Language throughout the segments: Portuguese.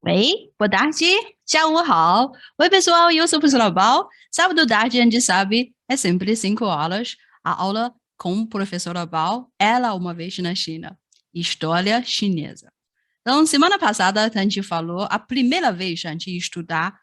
喂, boa tarde, 下午好. Oi, pessoal, eu sou o professor Bal. Sábado à tarde, a gente sabe, é sempre 5 horas. A aula com o professor Bal, ela uma vez na China. História chinesa. Então, semana passada, a gente falou a primeira vez a gente ia estudar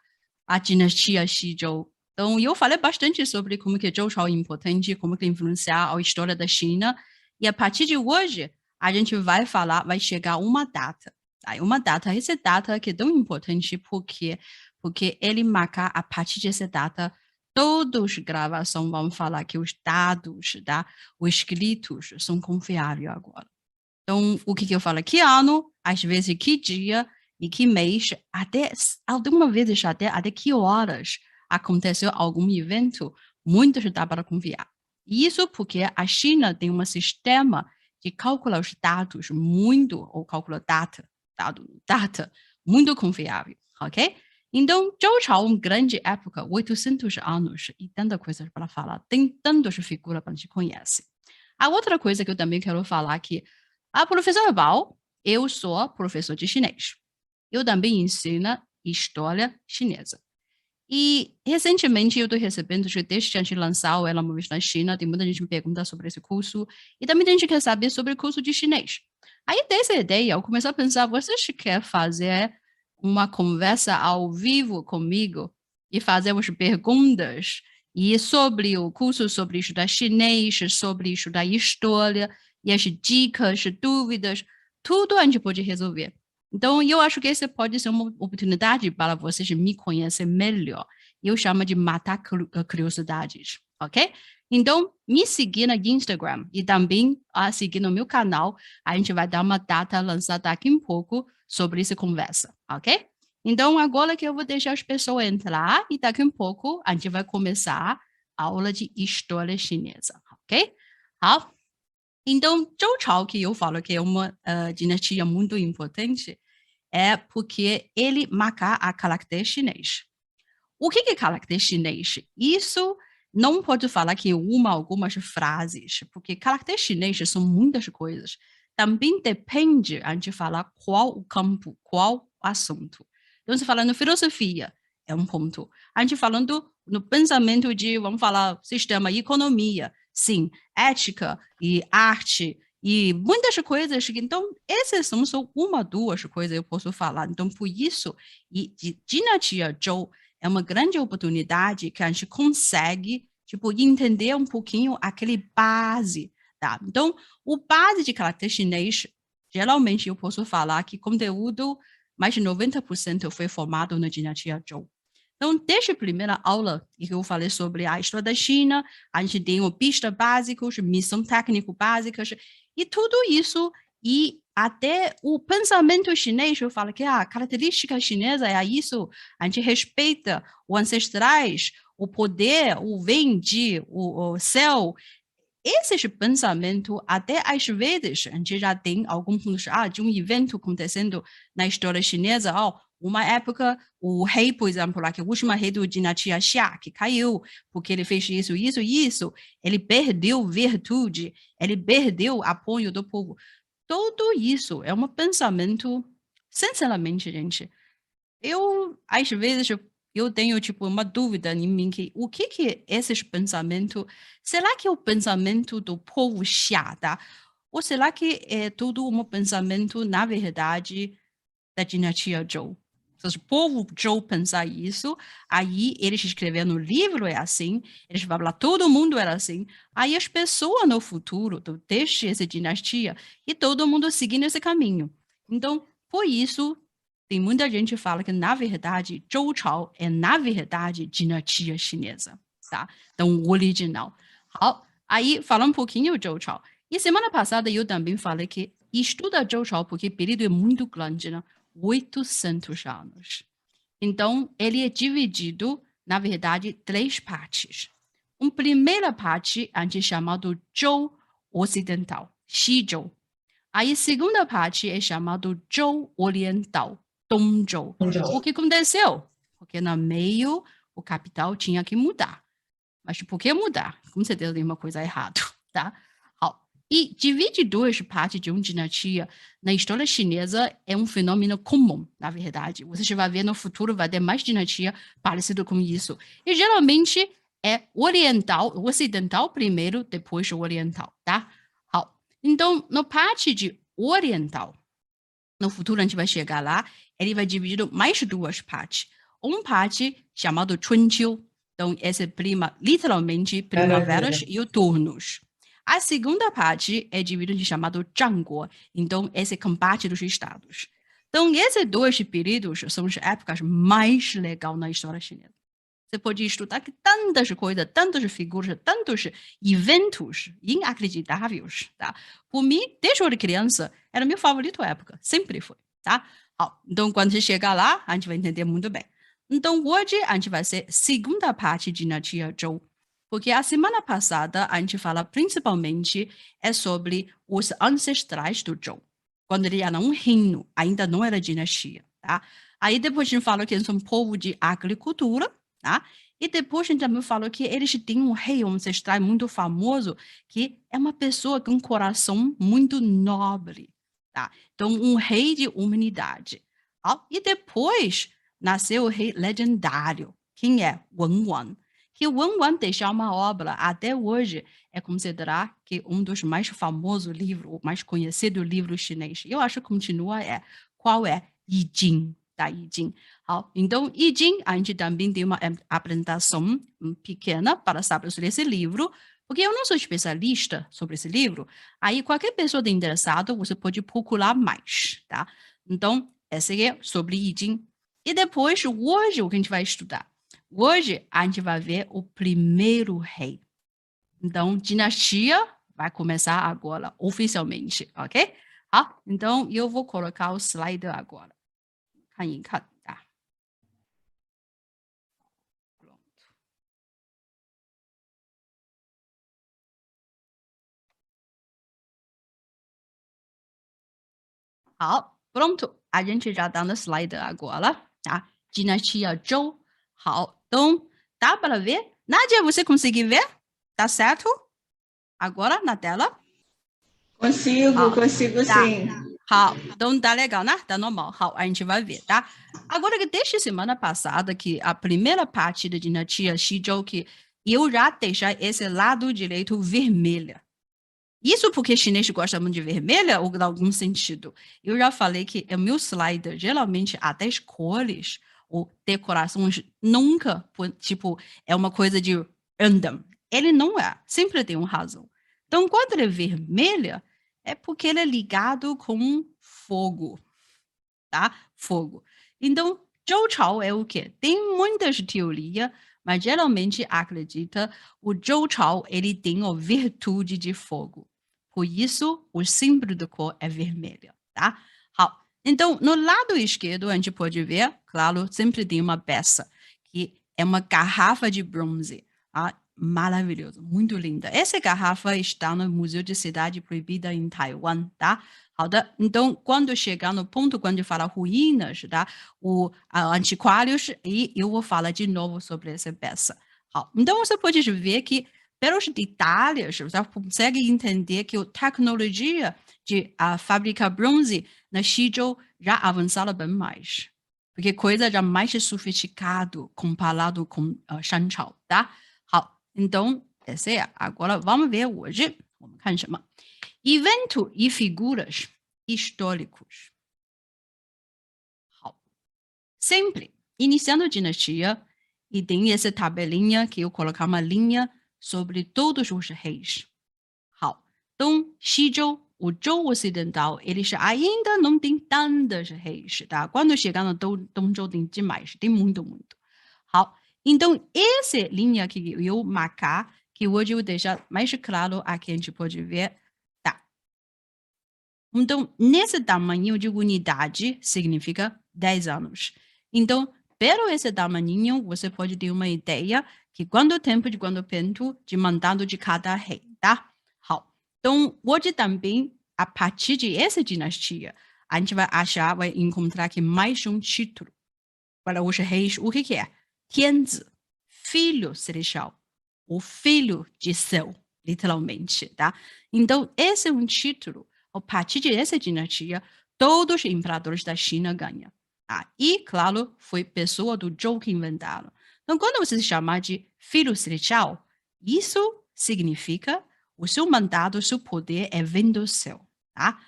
a dinastia Xizhou. Então, eu falei bastante sobre como que Zhou Chao é importante, como que influenciar a história da China. E a partir de hoje, a gente vai falar, vai chegar uma data. Tá? Uma data, essa data que é tão importante porque ele marca a partir dessa data todos gravação vão falar que os dados, tá? Os escritos são confiáveis agora. Então, o que eu falo? Que ano, às vezes que dia e que mês, até algumas vezes até que horas aconteceu algum evento, muitos dá para confiar. Isso porque a China tem um sistema que calcula os dados muito, ou calcula data muito confiável, ok? Então, Zhou Chao, uma grande época, 800 anos, e tanta coisa para falar, tem tantas figuras para a gente conhecer. A outra coisa que eu também quero falar que a professora Val, eu sou professor de chinês. Eu também ensino história chinesa. E recentemente eu estou recebendo, desde que a gente lançou ela uma vez na China, tem muita gente me pergunta sobre esse curso, e também tem gente que quer saber sobre o curso de chinês. Aí dessa ideia, eu comecei a pensar, vocês querem fazer uma conversa ao vivo comigo e fazer umas perguntas e sobre o curso, sobre estudar chinês, sobre estudar história, e as dicas, dúvidas, tudo a gente pode resolver. Então, eu acho que essa pode ser uma oportunidade para vocês me conhecer melhor. Eu chamo de matar curiosidades, ok? Então, me seguir no Instagram e também seguir no meu canal. A gente vai dar uma data lançada daqui a pouco sobre essa conversa, ok? Então, agora que eu vou deixar as pessoas entrar e daqui a pouco a gente vai começar a aula de história chinesa, ok? 好, então, Zhou Chao, que eu falo que é uma dinastia muito importante, é porque ele marca a caractere chinês. O que é caractere chinês? Isso não pode falar que algumas frases, porque caractere chinês são muitas coisas. Também depende a gente falar qual o campo, qual o assunto. Então, se falando filosofia, é um ponto. A gente falando no pensamento de, vamos falar, sistema e economia, sim, ética e arte, e muitas coisas. Então, essas são só uma, duas coisas que eu posso falar. Então, por isso, e dinastia Zhou é uma grande oportunidade que a gente consegue, tipo, entender um pouquinho aquele base, tá? Então, o base de caráter chinês, geralmente eu posso falar que conteúdo, mais de 90% foi formado na dinastia Zhou. Então, desde a primeira aula que eu falei sobre a história da China, a gente tem o pista básicos, missão técnico básicas, e tudo isso, e até o pensamento chinês, eu falo que a característica chinesa é isso, a gente respeita os ancestrais, o poder, o vem de, o céu. Esse pensamento, até às vezes, a gente já tem alguns de um evento acontecendo na história chinesa, uma época, o rei, por exemplo, lá, que é o último rei da dinastia Xia, que caiu, porque ele fez isso, isso, isso, ele perdeu virtude, ele perdeu apoio do povo. Tudo isso é um pensamento, sinceramente, gente, às vezes, eu tenho, tipo, uma dúvida em mim, que o que é esses pensamentos, será que é o pensamento do povo Xia, tá? Ou será que é tudo um pensamento, na verdade, da dinastia Zhou? Se o povo Zhou pensar isso, aí eles escreveram no livro é assim, eles falam, todo mundo era assim, aí as pessoas no futuro, desde essa dinastia, e todo mundo seguindo esse caminho. Então, por isso, tem muita gente que fala que, na verdade, Zhou Chao é, na verdade, dinastia chinesa, tá? Então, o original. Aí, falando um pouquinho de Zhou Chao. E semana passada eu também falei que estuda Zhou Chao porque o período é muito grande, né? 800 anos. Então, ele é dividido, na verdade, três partes. Uma primeira parte, a gente chama de Zhou Ocidental, Xizhou. Aí, a segunda parte é chamado Zhou Oriental, Dongzhou. O que aconteceu? Porque no meio, o capital tinha que mudar. Mas por que mudar? Com certeza tem uma coisa errada, tá? E dividir duas partes de uma dinastia na história chinesa é um fenômeno comum, na verdade. Você vai ver no futuro, vai ter mais dinastia parecido com isso. E geralmente é oriental, ocidental primeiro, depois o oriental, tá? Então, na parte de oriental, no futuro a gente vai chegar lá, ele vai dividir mais duas partes. Uma parte chamada Chunqiu, então essa é literalmente primaveras e outonos. A segunda parte é dividida de chamado Zhangguo, então esse é combate dos estados. Então esses dois períodos são as épocas mais legais na história chinesa. Você pode estudar que tantas coisas, tantas figuras, tantos eventos inacreditáveis, tá? Por mim, desde eu era criança, era meu favorito época, sempre foi, tá? Então, quando você chegar lá, a gente vai entender muito bem. Então, hoje, a gente vai ser segunda parte de dinastia Zhou, porque a semana passada, a gente fala principalmente sobre os ancestrais do Zhou, quando ele era um reino, ainda não era dinastia, tá? Aí depois a gente fala que eles são um povo de agricultura, tá? E depois a gente também falou que eles têm um rei ancestral muito famoso, que é uma pessoa com um coração muito nobre, tá? Então, um rei de humanidade. E depois nasceu o rei legendário, quem é? Wen Wan. Que Wen Wan deixou uma obra, até hoje, é considerado que um dos mais famosos livros, o mais conhecido livro chinês. Eu acho que continua qual é? I Ching, tá? I Ching. Então, I Ching, a gente também tem uma apresentação pequena para saber sobre esse livro, porque eu não sou especialista sobre esse livro, aí qualquer pessoa interessada, você pode procurar mais, tá? Então, essa é sobre I Ching. E depois, hoje, o que a gente vai estudar? Hoje, a gente vai ver o primeiro rei. Então, dinastia vai começar agora, oficialmente, ok? Então, eu vou colocar o slide agora. 看一看，tá? Pronto. Pronto. A gente já está no slide agora, tá? Dinastia Zhou. Então, dá para ver? Nádia, você conseguiu ver? Tá certo? Agora, na tela? Consigo tá. sim. Então tá legal, né? Tá normal. A gente vai ver, tá? Agora que desde semana passada, que a primeira parte da dinastia Xizhou, que eu já deixei esse lado direito vermelha. Isso porque chinês gosta muito de vermelha ou em algum sentido? Eu já falei que o meu slider, geralmente, até as cores ou decorações, nunca, tipo, é uma coisa de random. Ele não é. Sempre tem uma razão. Então, quando ele é vermelha, é porque ele é ligado com fogo, tá? Fogo. Então, Zhou Chao é o quê? Tem muitas teorias, mas geralmente acredita o Zhou Chao ele tem a virtude de fogo. Por isso, o símbolo da cor é vermelho, tá? Então, no lado esquerdo, a gente pode ver, claro, sempre tem uma peça, que é uma garrafa de bronze. Maravilhoso, muito linda. Essa garrafa está no Museu de Cidade Proibida em Taiwan, tá? Então, quando chegar no ponto, quando falar ruínas, tá? Antiquários, e eu vou falar de novo sobre essa peça. Então, você pode ver que, pelos detalhes, você consegue entender que a tecnologia de fabricar bronze na Xizhou já avançaram bem mais. Porque coisa já mais sofisticado comparado com Shanchao, tá? Então, essa é. Agora, vamos ver hoje. Vamos看什么? Evento e figuras históricos. Sempre, iniciando a dinastia, e tem essa tabelinha que eu colocar uma linha sobre todos os reis. Então, Xizhou, o Zhou ocidental, eles ainda não tem tantos reis, tá? Quando chegar no Dongzhou tem demais, tem muito, muito. Então, essa linha que eu marcar, que hoje eu vou deixar mais claro aqui, a gente pode ver, tá? Então, nesse tamanho de unidade, significa 10 anos. Então, pelo esse tamanho, você pode ter uma ideia que quanto tempo de quanto tempo de mandato de cada rei, tá? Então, hoje também, a partir de essa dinastia, a gente vai achar, vai encontrar aqui mais um título para os reis. O que é? Tianzi, filho celestial, o filho de céu, literalmente, tá? Então, esse é um título. A partir dessa dinastia, todos os imperadores da China ganham. Tá? E, claro, foi pessoa do Zhou que inventaram. Então, quando você se chamar de filho celestial, isso significa o seu mandato, o seu poder é vindo do céu. Tá?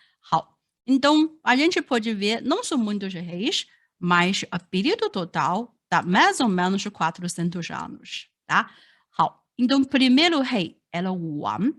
Então, a gente pode ver, não são muitos reis, mas o período total dá mais ou menos 400 anos. Tá? Então, o primeiro rei era o Wang,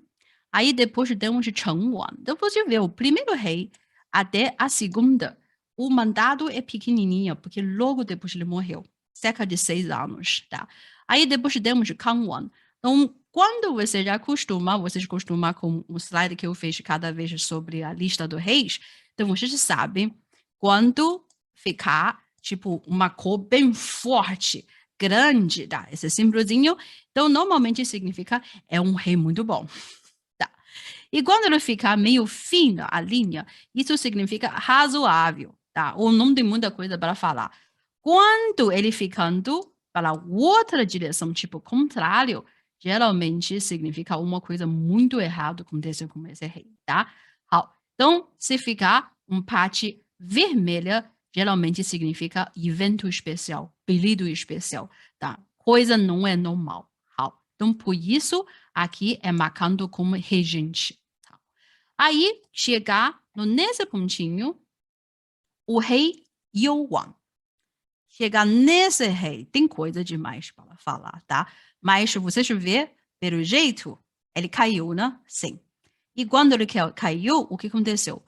aí depois temos Chen Wang. Então, você vê, o primeiro rei até a segunda, o mandato é pequenininho, porque logo depois ele morreu, cerca de 6 anos, tá? Aí depois temos Kang Wang. Então, quando você já acostuma, vocês costumam com o slide que eu fiz cada vez sobre a lista dos reis, então vocês sabem quando ficar, tipo, uma cor bem forte, grande, tá? Esse símbolozinho, então normalmente significa é um rei muito bom. Tá? E quando ele ficar meio fino a linha, isso significa razoável, tá? Ou não tem muita coisa para falar. Quando ele ficando para outra direção, tipo contrário, geralmente significa uma coisa muito errada aconteceu com esse rei, tá? Então, se ficar um parte vermelha, geralmente significa evento especial, período especial, tá? Coisa não é normal. Então, por isso, aqui é marcando como regente. Tá? Aí, chegar nesse pontinho, o rei Youwang. Chegar nesse rei, tem coisa demais para falar, tá? Mas vocês vê, pelo jeito, ele caiu, né? Sim. E quando ele caiu, o que aconteceu?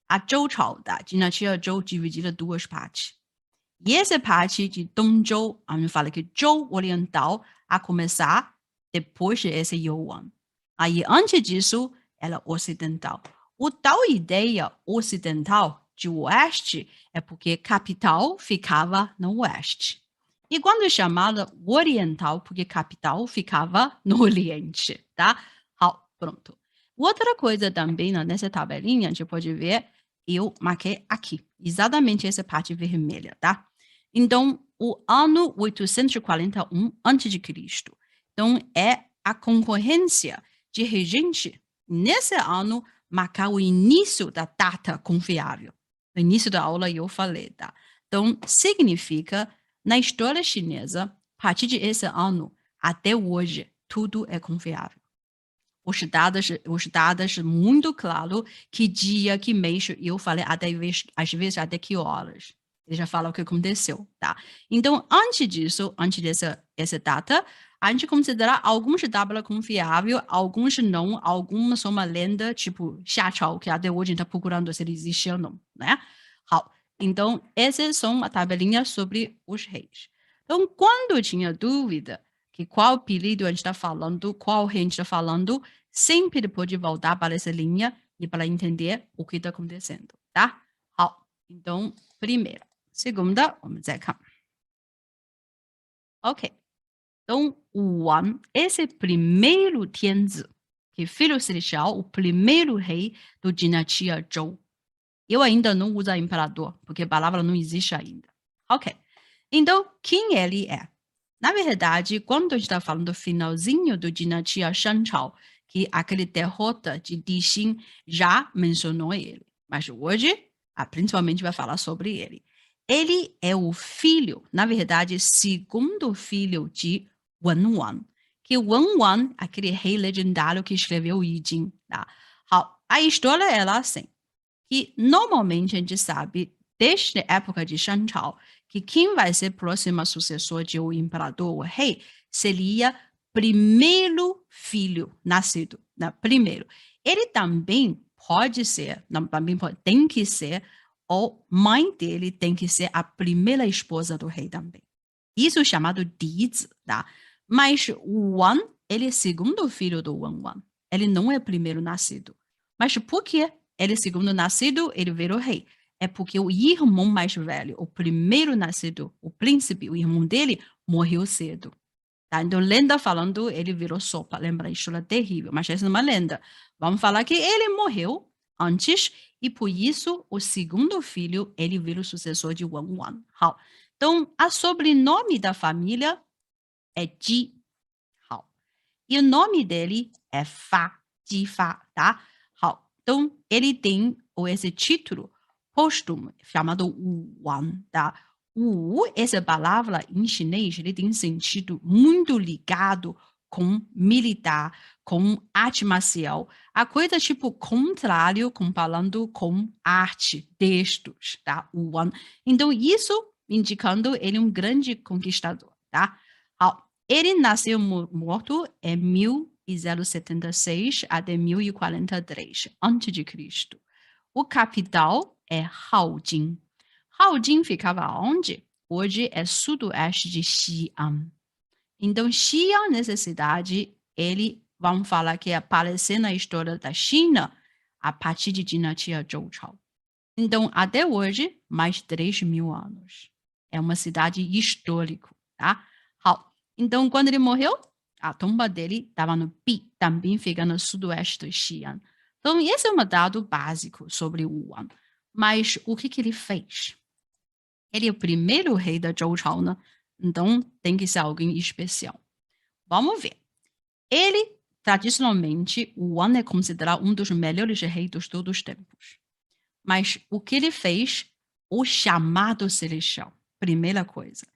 A Zhou Chao, da dinastia Zhou, dividida em duas partes. E essa parte de Dongzhou, a gente fala que Zhou Oriental, a começar depois desse Yuan. Aí, antes disso, ela ocidental. O tal ideia ocidental de oeste é porque capital ficava no oeste. E quando é chamada oriental, porque capital ficava no oriente, tá? Pronto. Outra coisa também, né, nessa tabelinha, a gente pode ver, eu marquei aqui, exatamente essa parte vermelha, tá? Então, o ano 841 a.C. Então, é a concorrência de regente, nesse ano, marcar o início da data confiável. No início da aula eu falei, tá? Então, significa, na história chinesa, a partir desse ano até hoje, tudo é confiável. Os dados muito claro que dia, que mês, eu falei até às vezes até que horas. Ele já fala o que aconteceu, tá? Então, antes disso, antes dessa data, a gente considera alguns dados confiáveis, alguns não, alguns são uma lenda, tipo Xia Chao, que até hoje a gente está procurando se ele existe ou não, né? Então, essas são a tabelinha sobre os reis. Então, quando tinha dúvida que qual apelido a gente está falando, qual rei a gente está falando, sempre pode voltar para essa linha e para entender o que está acontecendo, tá? Então, primeira. Segunda, vamos ver cá. Ok. Então, o Wan, esse primeiro Tianzi, que é filho celestial, o primeiro rei do dinastia Zhou. Eu ainda não uso imperador, porque a palavra não existe ainda. Ok. Então, quem ele é? Na verdade, quando a gente está falando do finalzinho do dinastia Shang Chao, que aquele derrota de Di Xin já mencionou ele. Mas hoje, principalmente vai falar sobre ele. Ele é o filho, na verdade, segundo filho de Wen Wan. Que Wen Wan, aquele rei legendário que escreveu o I Ching. Tá? A história é assim que normalmente a gente sabe, desde a época de Shang Chao, que quem vai ser o próximo sucessor de o imperador, o rei, seria primeiro filho nascido, né? Primeiro. Ele também pode ser, não, também pode, tem que ser, ou mãe dele tem que ser a primeira esposa do rei também. Isso é chamado Dizi, tá? Mas o Wan, ele é segundo filho do Wan Wan. Ele não é primeiro nascido. Mas por quê? Ele é segundo nascido, ele virou rei. É porque o irmão mais velho, o primeiro nascido, o príncipe, o irmão dele, morreu cedo. Tá? Então, lenda falando, ele virou sopa. Lembra? Isso é terrível, mas essa é uma lenda. Vamos falar que ele morreu antes e, por isso, o segundo filho, ele vira o sucessor de Wan Wan. Então, a sobrenome da família é Ji. E o nome dele é Fa, de Fa, tá? Então, ele tem esse título póstumo, chamado Wu Wang, tá? Wu, essa palavra em chinês, ele tem sentido muito ligado com militar, com arte marcial. A coisa tipo contrário, comparando com arte, textos, tá? Wu Wang. Então, isso indicando ele um grande conquistador, tá? Ele nasceu morto em 1076 até 1043 a.C. O capital é Haojing. Haojing ficava onde? Hoje é sudoeste de Xi'an. Então, Xi'an, nessa cidade, vamos falar que apareceu na história da China a partir de dinastia Zhou. Então, até hoje, mais de 3.000 anos. É uma cidade histórica, tá? Então, quando ele morreu, a tumba dele estava no Bi, também fica no sudoeste de Xi'an. Então, esse é um dado básico sobre o Wang. Mas o que ele fez? Ele é o primeiro rei da Zhou, né? Então, tem que ser alguém especial. Vamos ver. Ele, tradicionalmente, o Wang é considerado um dos melhores reis de todos os tempos. Mas o que ele fez? O chamado celestial. Primeira coisa.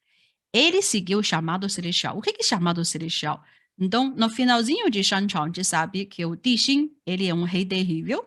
Ele seguiu o chamado celestial. O que é chamado celestial? Então, no finalzinho de Shanchao, a gente sabe que o Dixin, ele é um rei terrível.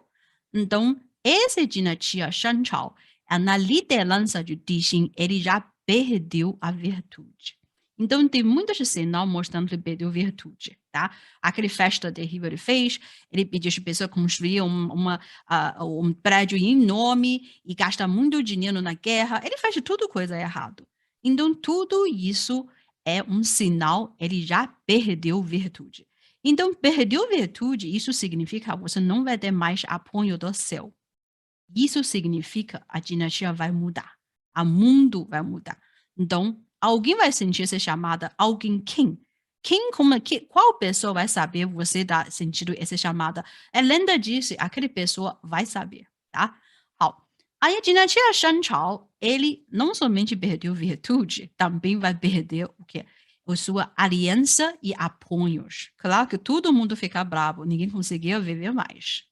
Então, essa dinastia Shanchao, na liderança de Dixin, ele já perdeu a virtude. Então, tem muitos sinais mostrando que ele perdeu virtude, tá? Aquele festa terrível ele fez, ele pediu às pessoas construir um prédio enorme e gastar muito dinheiro na guerra. Ele fez tudo coisa errada. Então, tudo isso é um sinal, ele já perdeu virtude. Então, perdeu virtude, isso significa que você não vai ter mais apoio do céu. Isso significa que a dinastia vai mudar. O mundo vai mudar. Então, alguém vai sentir essa chamada, alguém quem? Qual pessoa vai saber você está sentindo essa chamada? A lenda diz, aquela pessoa vai saber, tá? Aí a dinastia Shanchao, ele não somente perdeu virtude, também vai perder o quê? A sua aliança e apoios. Claro que todo mundo fica bravo, ninguém conseguia viver mais.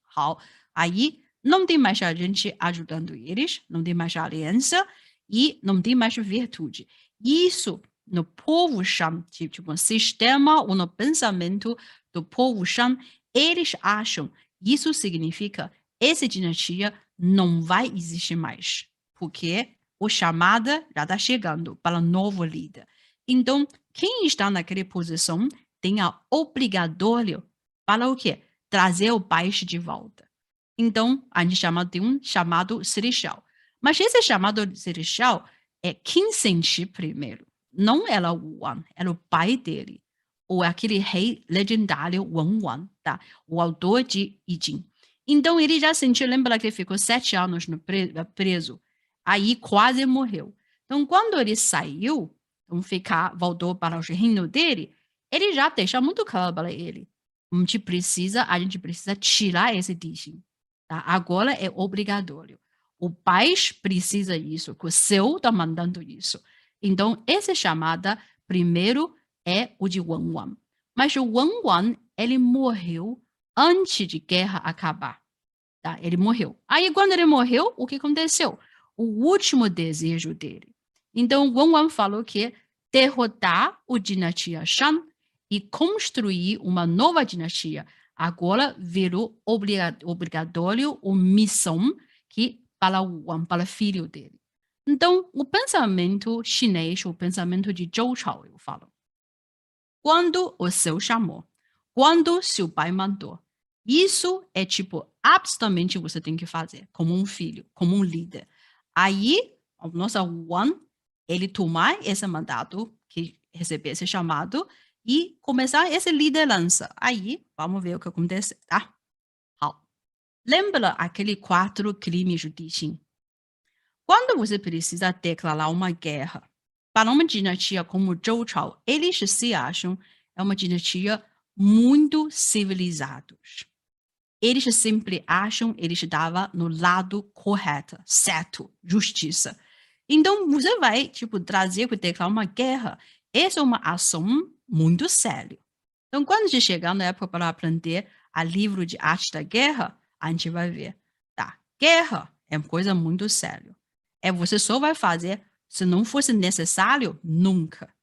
Aí não tem mais a gente ajudando eles, não tem mais aliança e não tem mais virtude. Isso no povo Shan, tipo um sistema ou no pensamento do povo Shan, eles acham isso significa essa dinastia não vai existir mais, porque o chamada já está chegando para novo líder. Então, quem está naquela posição tem a obrigatório para o quê? Trazer o país de volta. Então, a gente chama de um chamado celestial. Mas esse chamado celestial é quem sente primeiro. Não era o Wang, era o pai dele. Ou aquele rei legendário Wen Wang, tá? O autor de I Ching. Então, ele já sentiu, lembra que ele ficou 7 anos preso. Aí quase morreu. Então, quando ele saiu, voltou para o reino dele, ele já deixa muito claro para ele. A gente precisa tirar esse Dixin. Tá? Agora é obrigatório. O país precisa disso, o céu está mandando isso. Então, essa chamada, primeiro, é o de Wen Wang. Mas o Wen Wang, ele morreu antes de guerra acabar. Tá? Ele morreu. Aí, quando ele morreu, o que aconteceu? O último desejo dele. Então, Wen Wang falou que derrotar o dinastia Shan e construir uma nova dinastia. Agora virou obrigatório uma missão para o filho dele. Então, o pensamento chinês, o pensamento de Zhou Chao, eu falo. Quando o céu chamou, quando seu pai mandou, isso é tipo, absolutamente você tem que fazer, como um filho, como um líder. Aí, o nosso Wang, ele tomar esse mandato, que receber esse chamado, e começar essa liderança. Aí, vamos ver o que acontece, tá? Lembra aquele 4 crimes de Dixin? Quando você precisa declarar uma guerra para uma dinastia como Zhou Chao, eles se acham uma dinastia muito civilizados. Eles sempre acham eles estavam no lado correto, certo, justiça. Então, você vai, trazer para declarar uma guerra. Essa é uma ação muito séria. Então, quando a gente chegar na época para aprender a livro de arte da guerra, a gente vai ver, tá? Guerra é uma coisa muito séria. Você só vai fazer se não fosse necessário, nunca.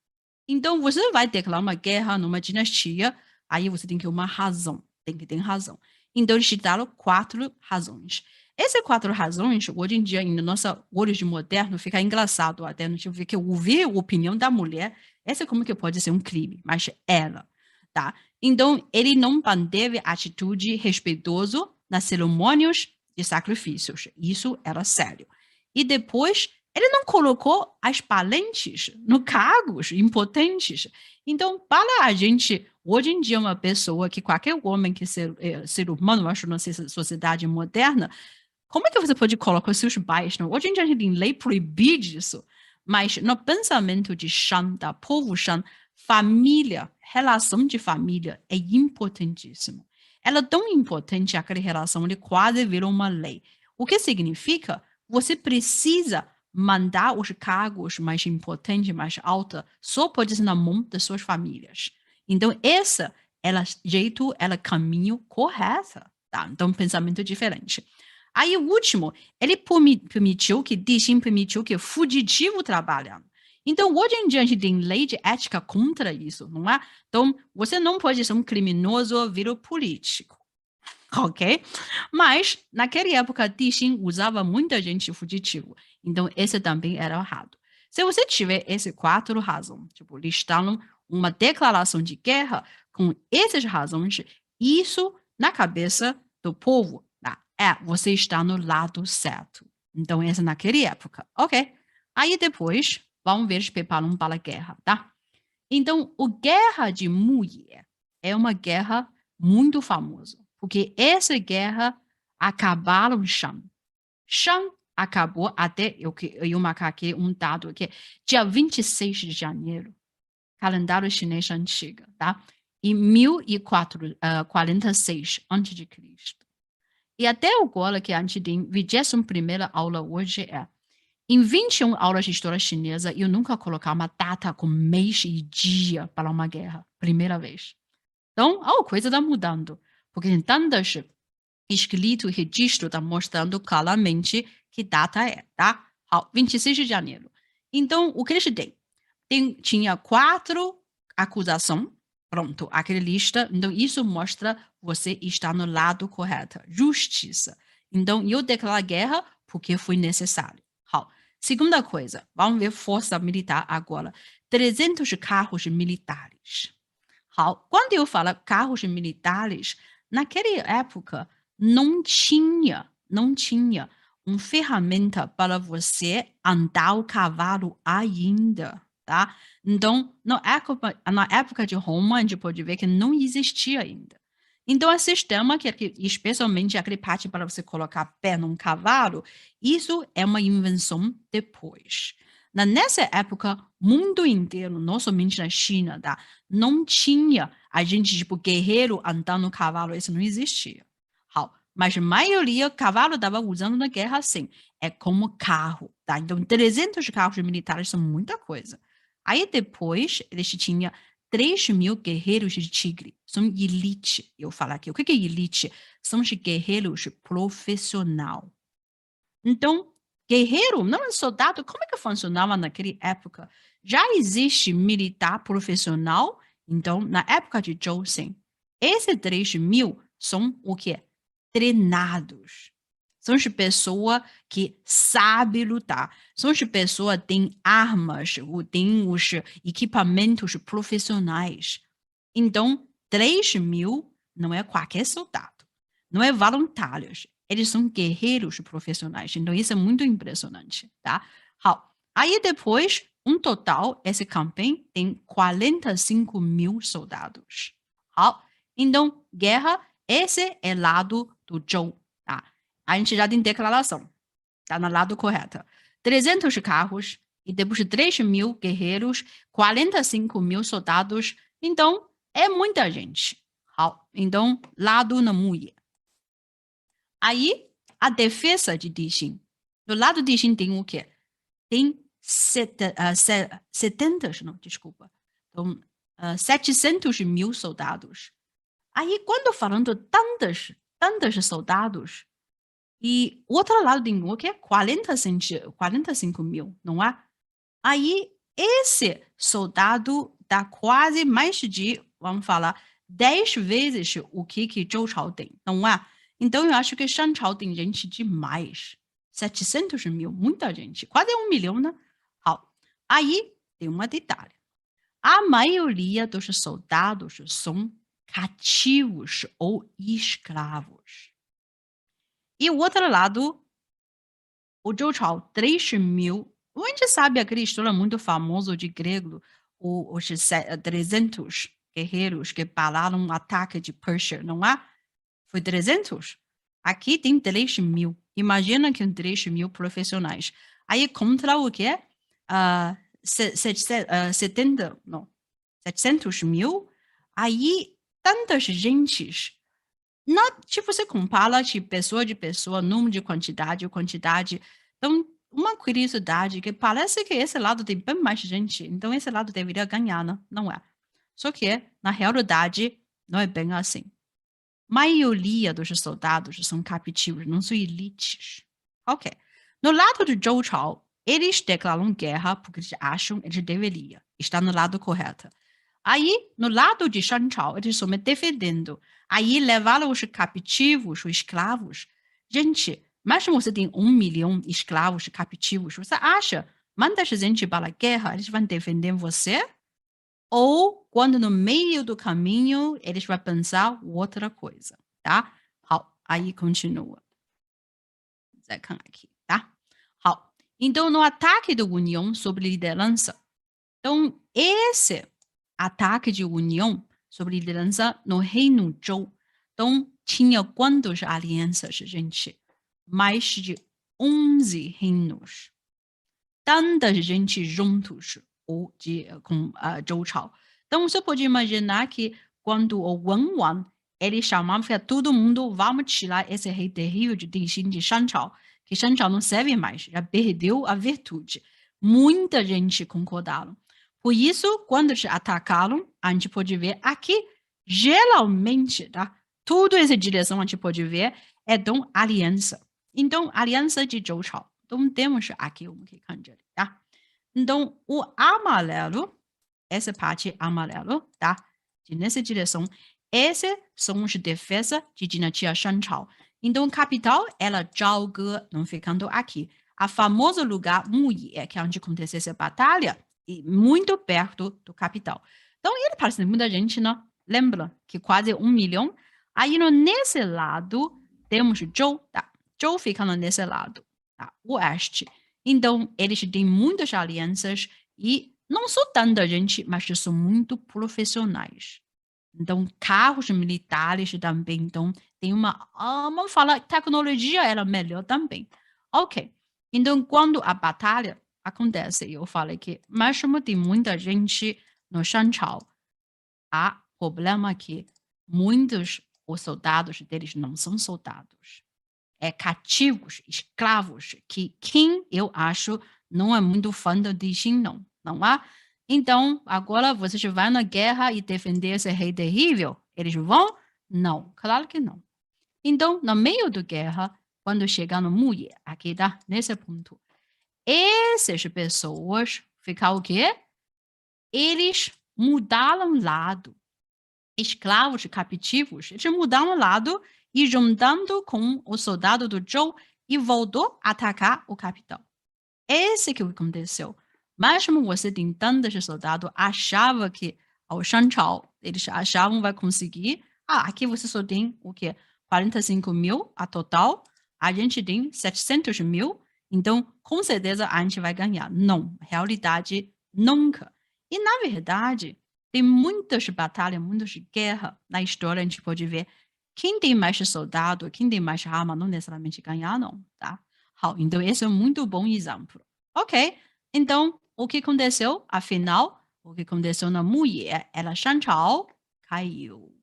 Então, você vai declarar uma guerra numa dinastia, aí você tem que ter uma razão, tem que ter razão. Então, eles te deram 4 razões. Essas 4 razões, hoje em dia, no nosso olhos de moderno, fica engraçado até, no tipo, que ouvir a opinião da mulher, essa como que pode ser um crime, mas ela, tá? Então, ele não manteve atitude respeitosa nas cerimônias de sacrifícios. Isso era sério. E depois, ele não colocou as parentes no cargos impotentes. Então, para a gente, hoje em dia, uma pessoa que qualquer homem que ser humano, eu acho, na sociedade moderna, como é que você pode colocar os seus pais? Não? Hoje em dia a gente tem lei proibir disso, mas no pensamento de Shan, da povo Shan, família, relação de família é importantíssimo. Ela é tão importante, aquela relação, ele quase virou uma lei. O que significa? Você precisa mandar os cargos mais importantes, mais altos, só pode ser na mão das suas famílias. Então, esse ela jeito, ela caminho correto, tá? Então, pensamento diferente. Aí, o último, ele permitiu que, Dixin permitiu que fugitivo trabalhe. Então, hoje em dia, a gente tem lei de ética contra isso, não é? Então, você não pode ser um criminoso ou vir político, ok? Mas, naquela época, Dixin usava muita gente fugitivo. Então, esse também era errado. Se você tiver essas 4 razões, tipo, listando uma declaração de guerra com essas razões, isso na cabeça do povo, você está no lado certo. Então, essa naquela época, ok? Aí depois, vamos ver os preparam para a guerra, tá? Então, a Guerra de Muye é uma guerra muito famosa, porque essa guerra acabaram Shan. Shan acabou até, eu marcar aqui um dado aqui, dia 26 de janeiro, calendário chinês antigo, tá? Em 1046 a.C. E até agora que a gente tem 21ª aula hoje em 21 aulas de história chinesa, eu nunca colocar uma data com mês e dia para uma guerra. Primeira vez. Então, a coisa está mudando. Porque tem tantos escrito e registro está mostrando claramente que data é, tá? 26 de janeiro. Então, o que eles têm? Tinha 4 acusações. Pronto, aquela lista. Então, isso mostra você está no lado correto. Justiça. Então, eu declaro guerra porque foi necessário. Segunda coisa, vamos ver força militar agora. 300 carros militares. Quando eu falo carros militares, naquela época não tinha uma ferramenta para você andar o cavalo ainda, tá? Então, na época de Roma, a gente pode ver que não existia ainda. Então, o sistema, especialmente aquele parte para você colocar pé num cavalo, isso é uma invenção depois. Nessa época, mundo inteiro, não somente na China, tá? Não tinha a gente, tipo, guerreiro andando no cavalo, isso não existia. Mas a maioria, cavalo estava usando na guerra, sim. É como carro, tá? Então, 300 carros militares são muita coisa. Aí depois, eles tinham 3.000 guerreiros de tigre. São elite, eu falo aqui. O que é elite? São os guerreiros profissional. Então, guerreiro, não é soldado, como é que funcionava naquela época? Já existe militar profissional, então, na época de Zhou, sim. Esses 3.000 são o quê? Treinados. São as pessoas que sabem lutar. São as pessoas que têm armas, têm os equipamentos profissionais. Então, 3.000 não é qualquer soldado. Não é voluntários. Eles são guerreiros profissionais. Então, isso é muito impressionante, tá? Aí depois, um total, esse campanha tem 45.000 soldados. Então, guerra, esse é lado do Zhou, tá? A gente já tem declaração, tá no lado correto. 300 carros e depois 3.000 guerreiros, 45.000 soldados. Então, é muita gente. Então, lado na mulher. Aí, a defesa de Dixin. Do lado de Dixin tem o quê? Tem 70, não, desculpa. Então, 700 mil soldados. Aí, quando falando tantos soldados, e o outro lado tem o quê? 45 mil, não é? Aí, esse soldado dá quase mais de, vamos falar, 10 vezes o que Zhou Chao tem, não é? Então, eu acho que Shan Chao tem gente demais. 700 mil, muita gente. Quase 1 milhão, né? Aí, tem uma detalhe. A maioria dos soldados são cativos ou escravos. E o outro lado, o Zhou Chao, 3 mil. A gente sabe aquela história muito famosa de grego, os 300 guerreiros que pararam o ataque de Pérsia, não é? Foi 300? Aqui tem 3 mil. Imagina que 3 mil profissionais. Aí contra o quê? 70, não, 700 mil. Aí tantas gentes. Se você compara de pessoa, número de quantidade. Então, uma curiosidade que parece que esse lado tem bem mais gente, então esse lado deveria ganhar, né? Não é. Só que, na realidade, não é bem assim. Maioria dos soldados são captivos, não são elites. Ok. No lado de Zhou Chao, eles declaram guerra porque eles acham que eles deveriam. Está no lado correto. Aí, no lado de Shan Chao, eles estão me defendendo. Aí, levaram os captivos, os escravos. Gente, mas você tem 1 milhão de escravos captivos. Você acha, manda essa gente para a guerra, eles vão defender você? Ou, quando no meio do caminho, eles vão pensar outra coisa, tá? Aí continua.再看 aqui, tá? Então, no ataque da União sobre liderança, então, esse ataque de união sobre liderança no Reino Zhou. Então, tinha quantas alianças, gente? Mais de 11 reinos. Tanta gente juntos com Zhou Chao. Então, você pode imaginar que quando o Wen Wan, ele chamava para todo mundo, vamos tirar esse rei terrível de Dixin de Shan Chao, que Shan Chao não serve mais, já perdeu a virtude. Muita gente concordaram. Por isso, quando eles atacaram, a gente pode ver aqui, geralmente, tá? Tudo essa direção a gente pode ver é de uma aliança. Então, aliança de Zhou Chao. Então, temos aqui, vamos ver, tá? Então, o amarelo, essa parte amarelo, tá? Nessa direção, essas são as defesas de dinastia Shan Chao. Então, capital, ela Zhaoge, não ficando aqui. A famoso lugar Muye, que é onde aconteceu essa batalha, e muito perto do capital. Então, ele parece muita gente, né? Lembra que quase 1 milhão? Aí, nesse lado, temos Zhou, tá? Zhou ficando nesse lado, tá? Oeste. Então, eles têm muitas alianças e não são tanta gente, mas são muito profissionais. Então, carros militares também. Então, tem vamos falar, tecnologia era melhor também. Ok. Então, quando a batalha acontece, eu falei que, mas como tem muita gente no Shan Chao, há problema que muitos os soldados deles não são soldados. É cativos, escravos, que quem eu acho não é muito fã do Dixin, não é? Então, agora vocês vão na guerra e defender esse rei terrível? Eles vão? Não, claro que não. Então, no meio da guerra, quando chegar no Muye, aqui tá, nesse ponto, essas pessoas ficam o quê? Eles mudaram lado. Escravos captivos, eles mudaram lado e juntando com o soldado do Zhou e voltou a atacar o capital. Esse que aconteceu. Mesmo você tem tantos soldados, achava que ao Shan Chao, eles achavam que vai conseguir. Aqui você só tem o quê? 45 mil a total. A gente tem 700 mil. Então, com certeza, a gente vai ganhar. Não, realidade, nunca. E, na verdade, tem muitas batalhas, muitas guerras na história, a gente pode ver. Quem tem mais soldado, quem tem mais arma, não necessariamente ganhar, não, tá? Então esse é um muito bom exemplo. Ok, então o que aconteceu? Afinal, o que aconteceu na mulher, ela Shan Chao caiu.